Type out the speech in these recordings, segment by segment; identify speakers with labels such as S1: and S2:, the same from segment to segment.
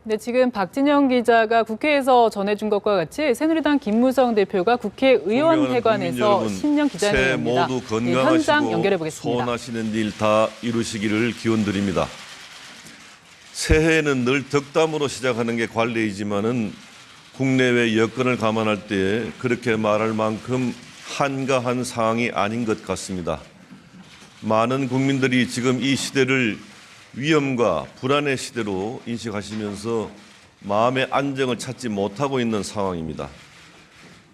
S1: 네, 지금 박진영 기자가 국회에서 전해준 것과 같이 새누리당 김무성 대표가 국회의원회관에서 신년 기자회견입니다.
S2: 모두
S1: 네,
S2: 건강하시고
S1: 현장 연결해 보겠습니다.
S2: 소원하시는 일 다 이루시기를 기원드립니다. 새해에는 늘 덕담으로 시작하는 게 관례이지만은 국내외 여건을 감안할 때 그렇게 말할 만큼 한가한 상황이 아닌 것 같습니다. 많은 국민들이 지금 이 시대를 위험과 불안의 시대로 인식하시면서 마음의 안정을 찾지 못하고 있는 상황입니다.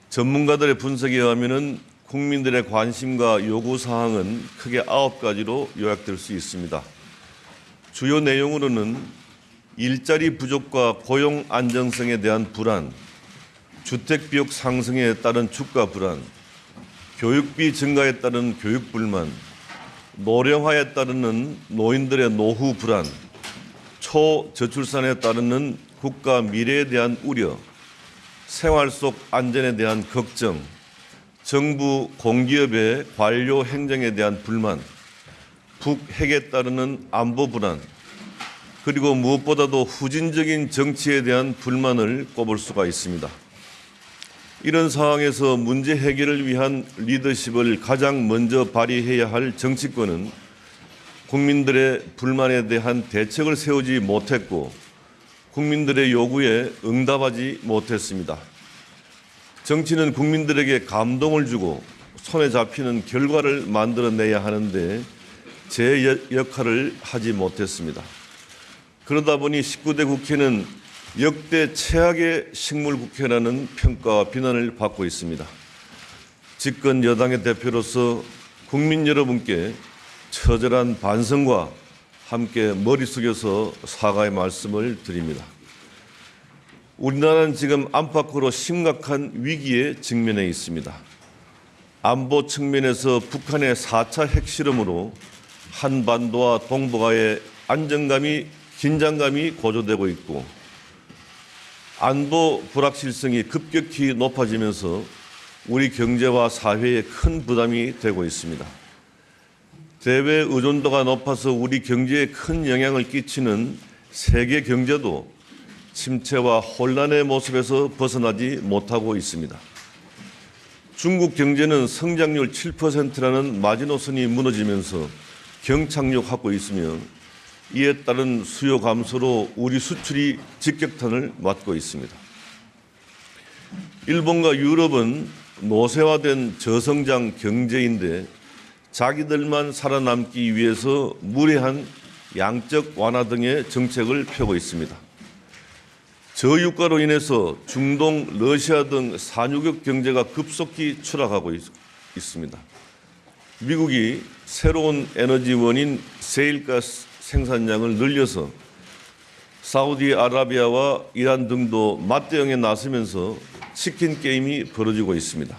S2: 전문가들의 분석에 의하면 국민들의 관심과 요구사항은 크게 9가지로 요약될 수 있습니다. 주요 내용으로는 일자리 부족과 고용 안정성에 대한 불안, 주택비용 상승에 따른 주가 불안, 교육비 증가에 따른 교육 불만, 노령화에 따르는 노인들의 노후 불안, 초저출산에 따르는 국가 미래에 대한 우려, 생활 속 안전에 대한 걱정, 정부 공기업의 관료 행정에 대한 불만, 북핵에 따르는 안보 불안, 그리고 무엇보다도 후진적인 정치에 대한 불만을 꼽을 수가 있습니다. 이런 상황에서 문제 해결을 위한 리더십을 가장 먼저 발휘해야 할 정치권은 국민들의 불만에 대한 대책을 세우지 못했고 국민들의 요구에 응답하지 못했습니다. 정치는 국민들에게 감동을 주고 손에 잡히는 결과를 만들어내야 하는데 제 역할을 하지 못했습니다. 그러다 보니 19대 국회는 역대 최악의 식물국회라는 평가와 비난을 받고 있습니다. 집권 여당의 대표로서 국민 여러분께 처절한 반성과 함께 머리 숙여서 사과의 말씀을 드립니다. 우리나라는 지금 안팎으로 심각한 위기에 직면해 있습니다. 안보 측면에서 북한의 4차 핵실험으로 한반도와 동북아의 안정감이 긴장감이 고조되고 있고 안보 불확실성이 급격히 높아지면서 우리 경제와 사회에 큰 부담이 되고 있습니다. 대외 의존도가 높아서 우리 경제에 큰 영향을 끼치는 세계 경제도 침체와 혼란의 모습에서 벗어나지 못하고 있습니다. 중국 경제는 성장률 7%라는 마지노선이 무너지면서 경착륙하고 있으며 이에 따른 수요 감소로 우리 수출이 직격탄을 맞고 있습니다. 일본과 유럽은 노쇠화된 저성장 경제인데 자기들만 살아남기 위해서 무례한 양적 완화 등의 정책을 펴고 있습니다. 저유가로 인해서 중동, 러시아 등 산유국 경제가 급속히 추락하고 있습니다. 미국이 새로운 에너지 원인 세일가스 생산량을 늘려서 사우디아라비아와 이란 등도 맞대응에 나서면서 치킨 게임이 벌어지고 있습니다.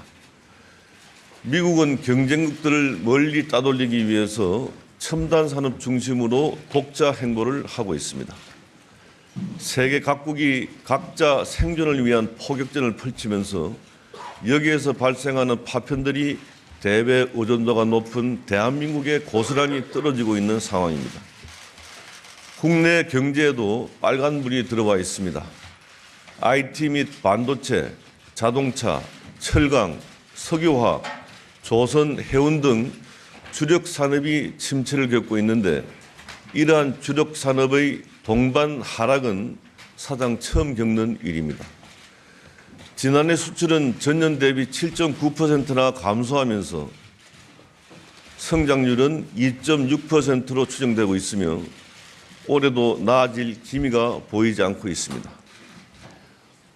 S2: 미국은 경쟁국들을 멀리 따돌리기 위해서 첨단 산업 중심으로 독자 행보를 하고 있습니다. 세계 각국이 각자 생존을 위한 포격전을 펼치면서 여기에서 발생하는 파편들이 대외 의존도가 높은 대한민국에 고스란히 떨어지고 있는 상황입니다. 국내 경제에도 빨간불이 들어와 있습니다. IT 및 반도체, 자동차, 철강, 석유화학, 조선, 해운 등 주력 산업이 침체를 겪고 있는데 이러한 주력 산업의 동반 하락은 사상 처음 겪는 일입니다. 지난해 수출은 전년 대비 7.9%나 감소하면서 성장률은 2.6%로 추정되고 있으며 올해도 나아질 기미가 보이지 않고 있습니다.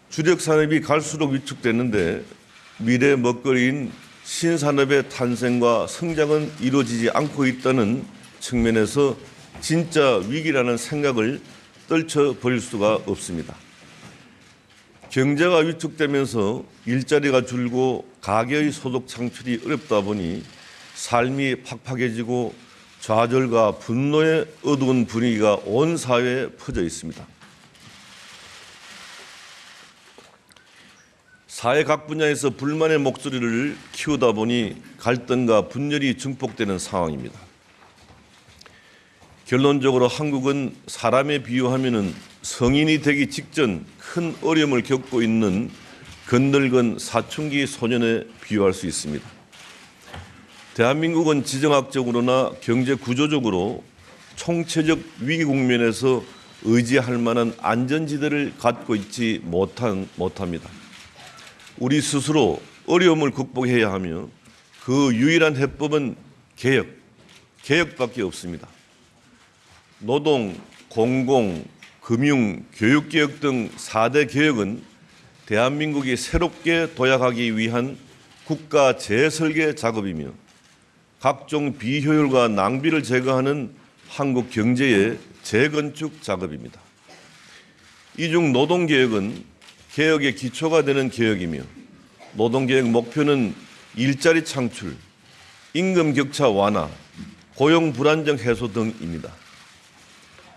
S2: 주력 산업이 갈수록 위축되는데 미래 먹거리인 신산업의 탄생과 성장은 이루어지지 않고 있다는 측면에서 진짜 위기라는 생각을 떨쳐버릴 수가 없습니다. 경제가 위축되면서 일자리가 줄고 가계의 소득 창출이 어렵다 보니 삶이 팍팍해지고 좌절과 분노의 어두운 분위기가 온 사회에 퍼져 있습니다. 사회 각 분야에서 불만의 목소리를 키우다 보니 갈등과 분열이 증폭되는 상황입니다. 결론적으로 한국은 사람에 비유하면은 성인이 되기 직전 큰 어려움을 겪고 있는 건늙은 사춘기 소년에 비유할 수 있습니다. 대한민국은 지정학적으로나 경제 구조적으로 총체적 위기 국면에서 의지할 만한 안전지대를 갖고 있지 못합니다. 우리 스스로 어려움을 극복해야 하며 그 유일한 해법은 개혁밖에 없습니다. 노동, 공공, 금융, 교육개혁 등 4대 개혁은 대한민국이 새롭게 도약하기 위한 국가 재설계 작업이며 각종 비효율과 낭비를 제거하는 한국 경제의 재건축 작업입니다. 이 중 노동개혁은 개혁의 기초가 되는 개혁이며 노동개혁 목표는 일자리 창출, 임금 격차 완화, 고용 불안정 해소 등입니다.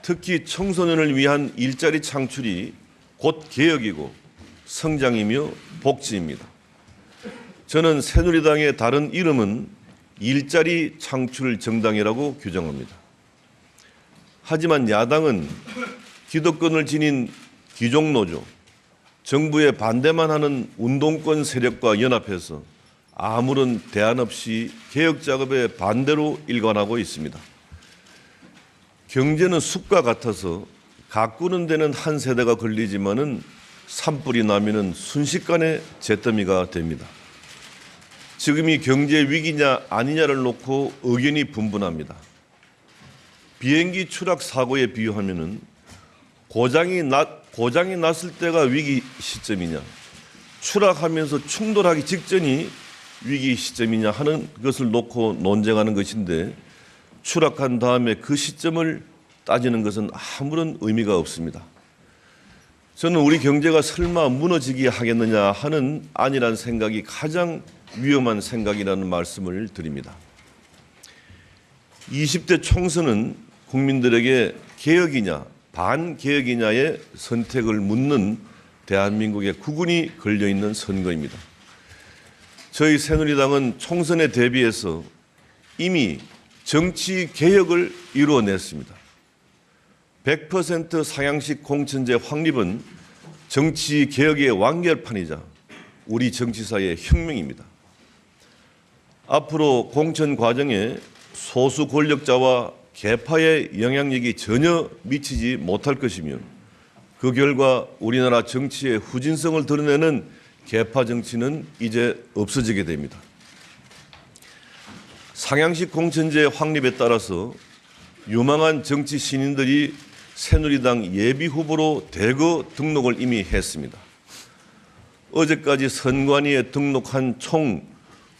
S2: 특히 청소년을 위한 일자리 창출이 곧 개혁이고 성장이며 복지입니다. 저는 새누리당의 다른 이름은 일자리 창출 정당이라고 규정합니다. 하지만 야당은 기득권을 지닌 귀족노조, 정부에 반대만 하는 운동권 세력과 연합해서 아무런 대안 없이 개혁 작업에 반대로 일관하고 있습니다. 경제는 숲과 같아서 가꾸는 데는 한 세대가 걸리지만은 산불이 나면은 순식간에 잿더미가 됩니다. 지금이 경제 위기냐 아니냐를 놓고 의견이 분분합니다. 비행기 추락 사고에 비유하면은 고장이 났을 때가 위기 시점이냐, 추락하면서 충돌하기 직전이 위기 시점이냐 하는 것을 놓고 논쟁하는 것인데 추락한 다음에 그 시점을 따지는 것은 아무런 의미가 없습니다. 저는 우리 경제가 설마 무너지게 하겠느냐 하는 안일한 생각이 가장 위험한 생각이라는 말씀을 드립니다. 20대 총선은 국민들에게 개혁이냐 반개혁이냐의 선택을 묻는 대한민국의 국운이 걸려있는 선거입니다. 저희 새누리당은 총선에 대비해서 이미 정치 개혁을 이루어냈습니다. 100% 상향식 공천제 확립은 정치 개혁의 완결판이자 우리 정치사의 혁명입니다. 앞으로 공천 과정에 소수 권력자와 계파의 영향력이 전혀 미치지 못할 것이며 그 결과 우리나라 정치의 후진성을 드러내는 계파 정치는 이제 없어지게 됩니다. 상향식 공천제 확립에 따라서 유망한 정치 신인들이 새누리당 예비 후보로 대거 등록을 이미 했습니다. 어제까지 선관위에 등록한 총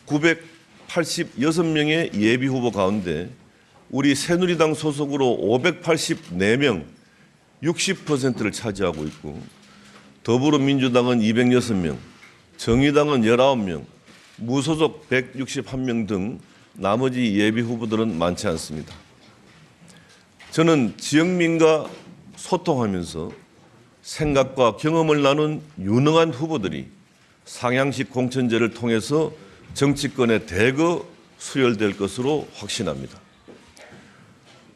S2: 986명의 예비 후보 가운데 우리 새누리당 소속으로 584명, 60%를 차지하고 있고 더불어민주당은 206명, 정의당은 19명, 무소속 161명 등 나머지 예비 후보들은 많지 않습니다. 저는 지역민과 소통하면서 생각과 경험을 나눈 유능한 후보들이 상향식 공천제를 통해서 정치권에 대거 수혈될 것으로 확신합니다.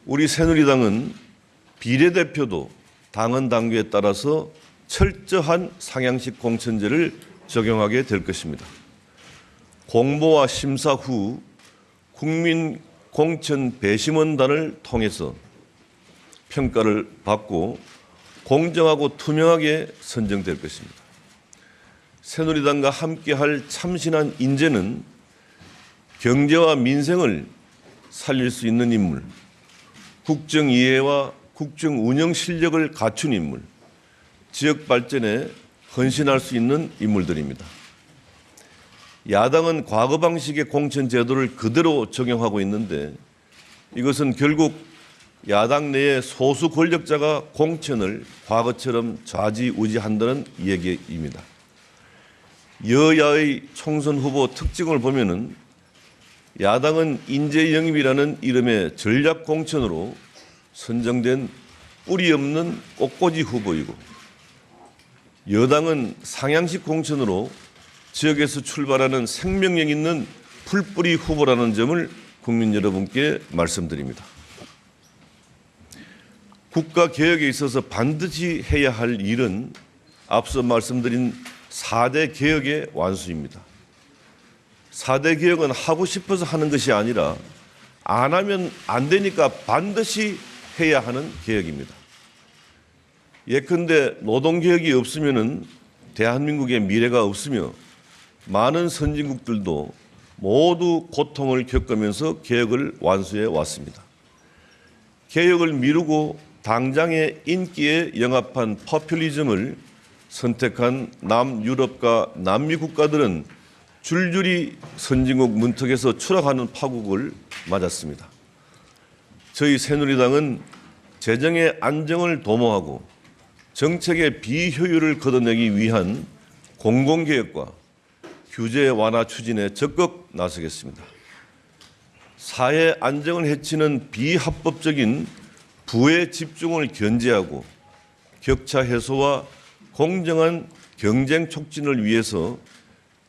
S2: 우리 새누리당은 비례대표도 당헌 당규에 따라서 철저한 상향식 공천제를 적용하게 될 것입니다. 공모와 심사 후 국민공천배심원단을 통해서 평가를 받고 공정하고 투명하게 선정될 것입니다. 새누리당과 함께할 참신한 인재는 경제와 민생을 살릴 수 있는 인물, 국정이해와 국정운영 실력을 갖춘 인물, 지역 발전에 헌신할 수 있는 인물들입니다. 야당은 과거 방식의 공천 제도를 그대로 적용하고 있는데 이것은 결국 야당 내의 소수 권력자가 공천을 과거처럼 좌지우지한다는 얘기입니다. 여야의 총선 후보 특징을 보면은 야당은 인재 영입이라는 이름의 전략 공천으로 선정된 뿌리 없는 꽃꽂이 후보이고 여당은 상향식 공천으로 지역에서 출발하는 생명력 있는 풀뿌리 후보라는 점을 국민 여러분께 말씀드립니다. 국가 개혁에 있어서 반드시 해야 할 일은 앞서 말씀드린 4대 개혁의 완수입니다. 4대 개혁은 하고 싶어서 하는 것이 아니라 안 하면 안 되니까 반드시 해야 하는 개혁입니다. 예컨대 노동개혁이 없으면 대한민국의 미래가 없으며 많은 선진국들도 모두 고통을 겪으면서 개혁을 완수해 왔습니다. 개혁을 미루고 당장의 인기에 영합한 포퓰리즘을 선택한 남유럽과 남미 국가들은 줄줄이 선진국 문턱에서 추락하는 파국을 맞았습니다. 저희 새누리당은 재정의 안정을 도모하고 정책의 비효율을 걷어내기 위한 공공개혁과 규제 완화 추진에 적극 나서겠습니다. 사회 안정을 해치는 비합법적인 부의 집중을 견제하고 격차 해소와 공정한 경쟁 촉진을 위해서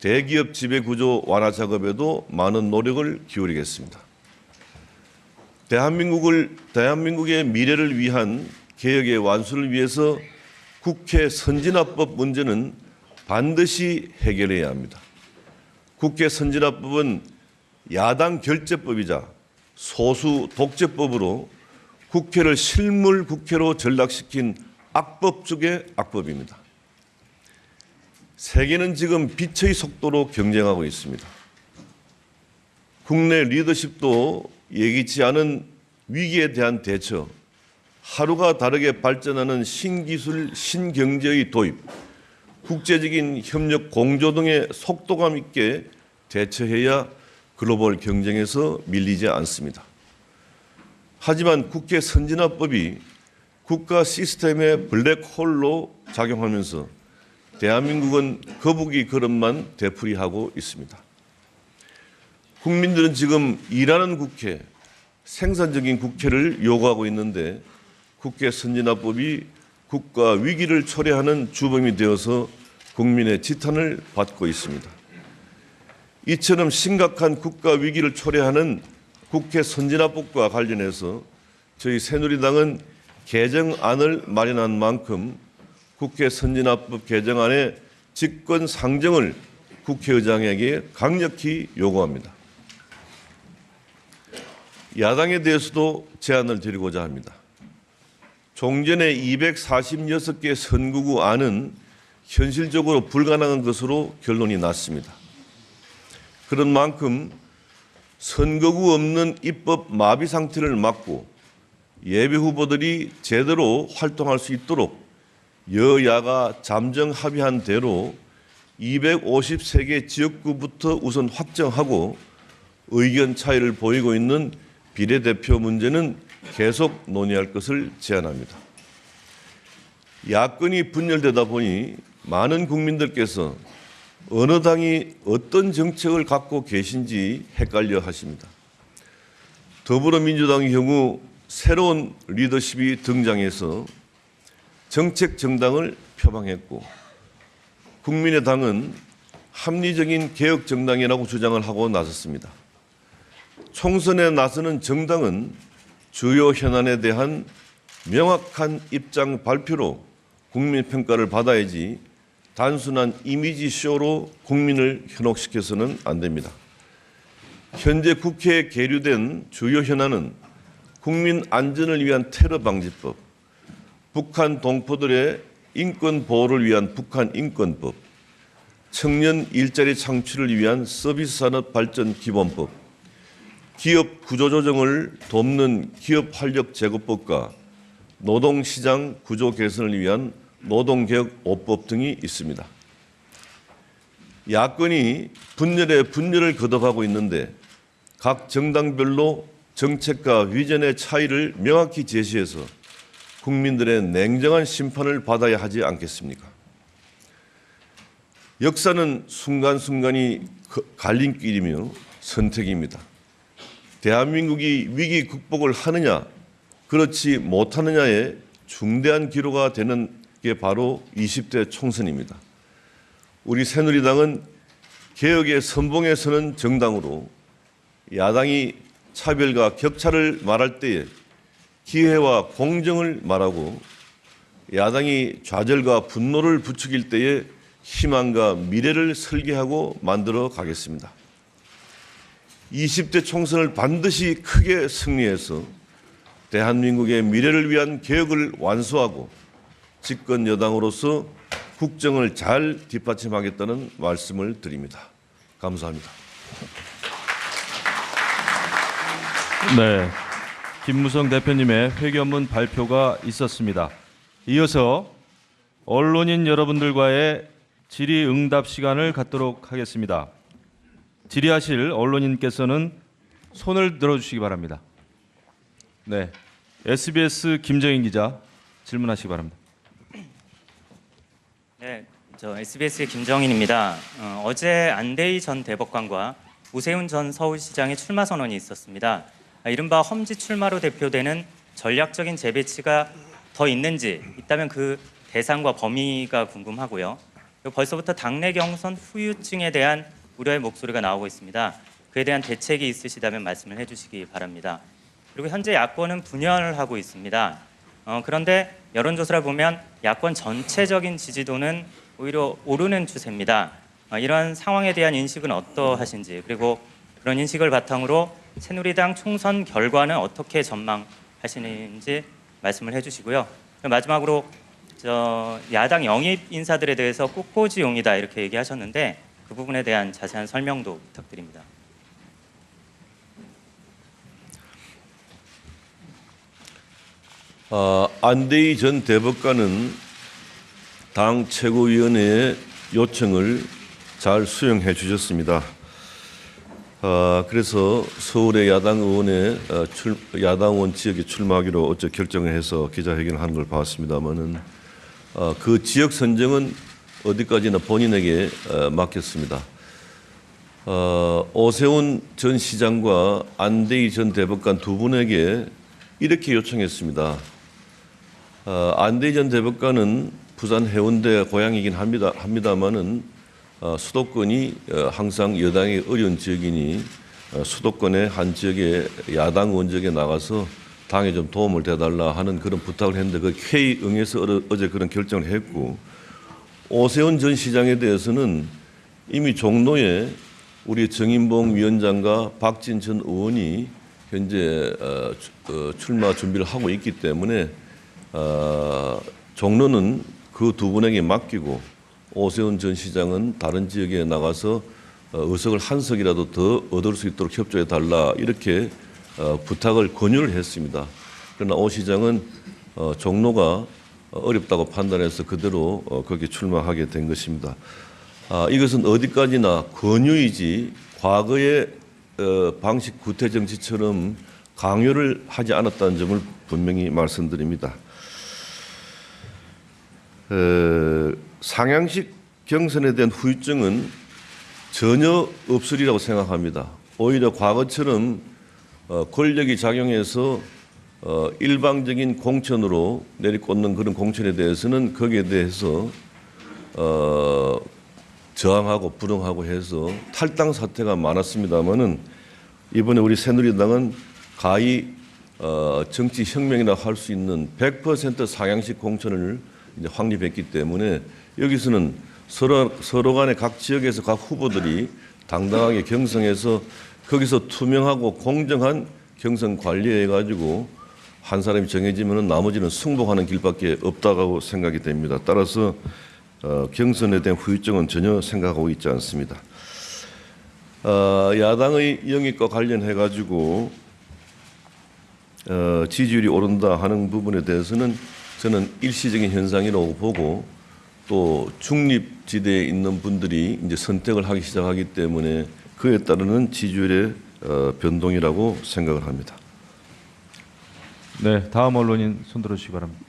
S2: 대기업 지배구조 완화 작업에도 많은 노력을 기울이겠습니다. 대한민국의 미래를 위한 개혁의 완수를 위해서 국회 선진화법 문제는 반드시 해결해야 합니다. 국회 선진화법은 야당 결재법이자 소수 독재법으로 국회를 실물 국회로 전락시킨 악법 중의 악법입니다. 세계는 지금 빛의 속도로 경쟁하고 있습니다. 국내 리더십도 예기치 않은 위기에 대한 대처, 하루가 다르게 발전하는 신기술, 신경제의 도입, 국제적인 협력 공조 등의 속도감 있게 대처해야 글로벌 경쟁에서 밀리지 않습니다. 하지만 국회 선진화법이 국가 시스템의 블랙홀로 작용하면서 대한민국은 거북이 걸음만 되풀이하고 있습니다. 국민들은 지금 일하는 국회, 생산적인 국회를 요구하고 있는데 국회 선진화법이 국가 위기를 초래하는 주범이 되어서 국민의 지탄을 받고 있습니다. 이처럼 심각한 국가 위기를 초래하는 국회 선진화법과 관련해서 저희 새누리당은 개정안을 마련한 만큼 국회 선진화법 개정안의 직권 상정을 국회의장에게 강력히 요구합니다. 야당에 대해서도 제안을 드리고자 합니다. 종전의 246개 선거구 안은 현실적으로 불가능한 것으로 결론이 났습니다. 그런 만큼 선거구 없는 입법 마비 상태를 막고 예비 후보들이 제대로 활동할 수 있도록 여야가 잠정 합의한 대로 253개 지역구부터 우선 확정하고 의견 차이를 보이고 있는 비례대표 문제는 계속 논의할 것을 제안합니다. 야권이 분열되다 보니 많은 국민들께서 어느 당이 어떤 정책을 갖고 계신지 헷갈려 하십니다. 더불어민주당의 경우 새로운 리더십이 등장해서 정책 정당을 표방했고 국민의당은 합리적인 개혁 정당이라고 주장을 하고 나섰습니다. 총선에 나서는 정당은 주요 현안에 대한 명확한 입장 발표로 국민 평가를 받아야지 단순한 이미지 쇼로 국민을 현혹시켜서는 안 됩니다. 현재 국회에 계류된 주요 현안은 국민 안전을 위한 테러 방지법, 북한 동포들의 인권 보호를 위한 북한 인권법, 청년 일자리 창출을 위한 서비스 산업 발전 기본법, 기업 구조조정을 돕는 기업 활력 제고법과 노동시장 구조 개선을 위한 노동개혁 5법 등이 있습니다. 야권이 분열에 분열을 거듭하고 있는데 각 정당별로 정책과 비전의 차이를 명확히 제시해서 국민들의 냉정한 심판을 받아야 하지 않겠습니까? 역사는 순간순간이 갈림길이며 선택입니다. 대한민국이 위기 극복을 하느냐, 그렇지 못하느냐의 중대한 기로가 되는 게 바로 20대 총선입니다. 우리 새누리당은 개혁의 선봉에 서는 정당으로 야당이 차별과 격차를 말할 때에 기회와 공정을 말하고 야당이 좌절과 분노를 부추길 때에 희망과 미래를 설계하고 만들어 가겠습니다. 20대 총선을 반드시 크게 승리해서 대한민국의 미래를 위한 개혁을 완수하고 집권 여당으로서 국정을 잘 뒷받침하겠다는 말씀을 드립니다. 감사합니다.
S3: 네, 김무성 대표님의 회견문 발표가 있었습니다. 이어서 언론인 여러분들과의 질의응답 시간을 갖도록 하겠습니다. 질의하실 언론인께서는 손을 들어주시기 바랍니다. 네, SBS 김정인 기자 질문하시기 바랍니다.
S4: 네, 저 SBS의 김정인입니다. 어제 안대희 전 대법관과 오세훈 전 서울시장의 출마 선언이 있었습니다. 이른바 험지 출마로 대표되는 전략적인 재배치가 더 있는지, 있다면 그 대상과 범위가 궁금하고요. 그리고 벌써부터 당내 경선 후유증에 대한 우려의 목소리가 나오고 있습니다. 그에 대한 대책이 있으시다면 말씀을 해주시기 바랍니다. 그리고 현재 야권은 분열을 하고 있습니다. 그런데 여론조사를 보면 야권 전체적인 지지도는 오히려 오르는 추세입니다. 이러한 상황에 대한 인식은 어떠하신지, 그리고 그런 인식을 바탕으로 새누리당 총선 결과는 어떻게 전망하시는지 말씀을 해주시고요. 마지막으로 야당 영입 인사들에 대해서 꽃꽂이용이다 이렇게 얘기하셨는데 그 부분에 대한 자세한 설명도 부탁드립니다.
S2: 안대희 전 대법관은 당 최고위원회의 요청을 잘 수용해 주셨습니다. 그래서 서울의 야당 의원 지역에 출마하기로 어제 결정을 해서 기자회견을 하는 걸 봤습니다만은 그 지역 선정은 어디까지나 본인에게 맡겼습니다. 오세훈 전 시장과 안대희 전 대법관 두 분에게 이렇게 요청했습니다. 안대희 전 대법관은 부산 해운대 고향이긴 합니다만은 수도권이 항상 여당이 어려운 지역이니 수도권의 한 지역에 야당 의원직에 나가서 당에 좀 도움을 대달라 하는 그런 부탁을 했는데 그 회의 응해서 어제 그런 결정을 했고, 오세훈 전 시장에 대해서는 이미 종로에 우리 정인봉 위원장과 박진 전 의원이 현재 출마 준비를 하고 있기 때문에 종로는 그 두 분에게 맡기고 오세훈 전 시장은 다른 지역에 나가서 의석을 한 석이라도 더 얻을 수 있도록 협조해 달라 이렇게 부탁을 권유를 했습니다. 그러나 오 시장은 종로가 어렵다고 판단해서 그대로 거기에 출마하게 된 것입니다. 이것은 어디까지나 권유이지 과거의 방식 구태 정치처럼 강요를 하지 않았다는 점을 분명히 말씀드립니다. 상향식 경선에 대한 후유증은 전혀 없으리라고 생각합니다. 오히려 과거처럼 권력이 작용해서 일방적인 공천으로 내리꽂는 그런 공천에 대해서는 거기에 대해서 저항하고 불응하고 해서 탈당 사태가 많았습니다만은 이번에 우리 새누리당은 가히 정치 혁명이라 할 수 있는 100% 상향식 공천을 이제 확립했기 때문에 여기서는 서로 간에 각 지역에서 각 후보들이 당당하게 경선해서 거기서 투명하고 공정한 경선 관리해 가지고 한 사람이 정해지면 나머지는 승복하는 길밖에 없다고 생각이 됩니다. 따라서 경선에 대한 후유증은 전혀 생각하고 있지 않습니다. 야당의 영입과 관련해 가지고 지지율이 오른다 하는 부분에 대해서는 저는 일시적인 현상이라고 보고, 또 중립지대에 있는 분들이 이제 선택을 하기 시작하기 때문에 그에 따르는 지지율의 변동이라고 생각을 합니다.
S3: 네, 다음 언론인 손 들어주시기 바랍니다.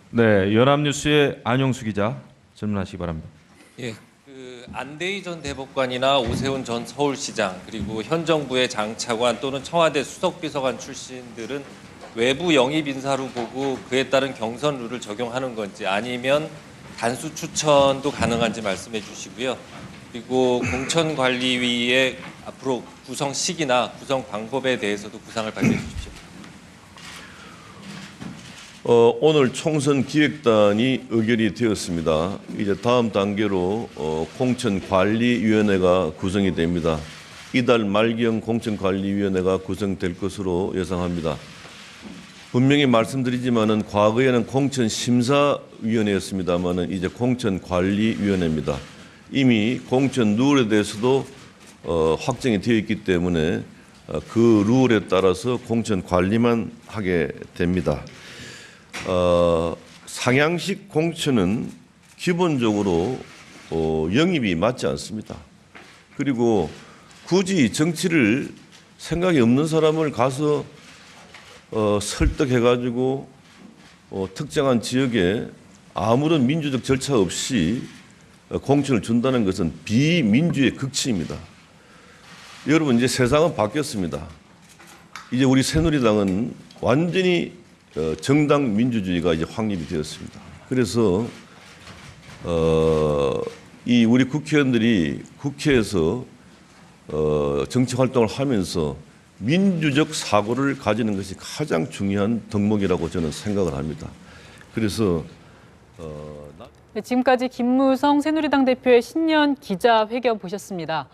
S3: 네, 연합뉴스의 안용수 기자 질문하시기 바랍니다.
S5: 예, 안대희 전 대법관이나 오세훈 전 서울시장 그리고 현 정부의 장차관 또는 청와대 수석비서관 출신들은 외부 영입 인사로 보고 그에 따른 경선 룰을 적용하는 건지, 아니면 단수 추천도 가능한지 말씀해 주시고요. 그리고 공천관리위의 앞으로 구성 시기나 구성 방법에 대해서도 구상을 밝혀 주십시오.
S2: 오늘 총선 기획단이 의결이 되었습니다. 이제 다음 단계로 공천관리위원회가 구성이 됩니다. 이달 말경 공천관리위원회가 구성될 것으로 예상합니다. 분명히 말씀드리지만은 과거에는 공천심사위원회였습니다만은 이제 공천관리위원회입니다. 이미 공천 룰에 대해서도 확정이 되어 있기 때문에 그 룰에 따라서 공천 관리만 하게 됩니다. 상향식 공천은 기본적으로 영입이 맞지 않습니다. 그리고 굳이 정치를 생각이 없는 사람을 가서 설득해가지고 특정한 지역에 아무런 민주적 절차 없이 공천을 준다는 것은 비민주의 극치입니다. 여러분, 이제 세상은 바뀌었습니다. 이제 우리 새누리당은 완전히 정당 민주주의가 이제 확립이 되었습니다. 그래서 이 우리 국회의원들이 국회에서 정치 활동을 하면서 민주적 사고를 가지는 것이 가장 중요한 덕목이라고 저는 생각을 합니다. 그래서
S1: 네, 지금까지 김무성 새누리당 대표의 신년 기자회견 보셨습니다.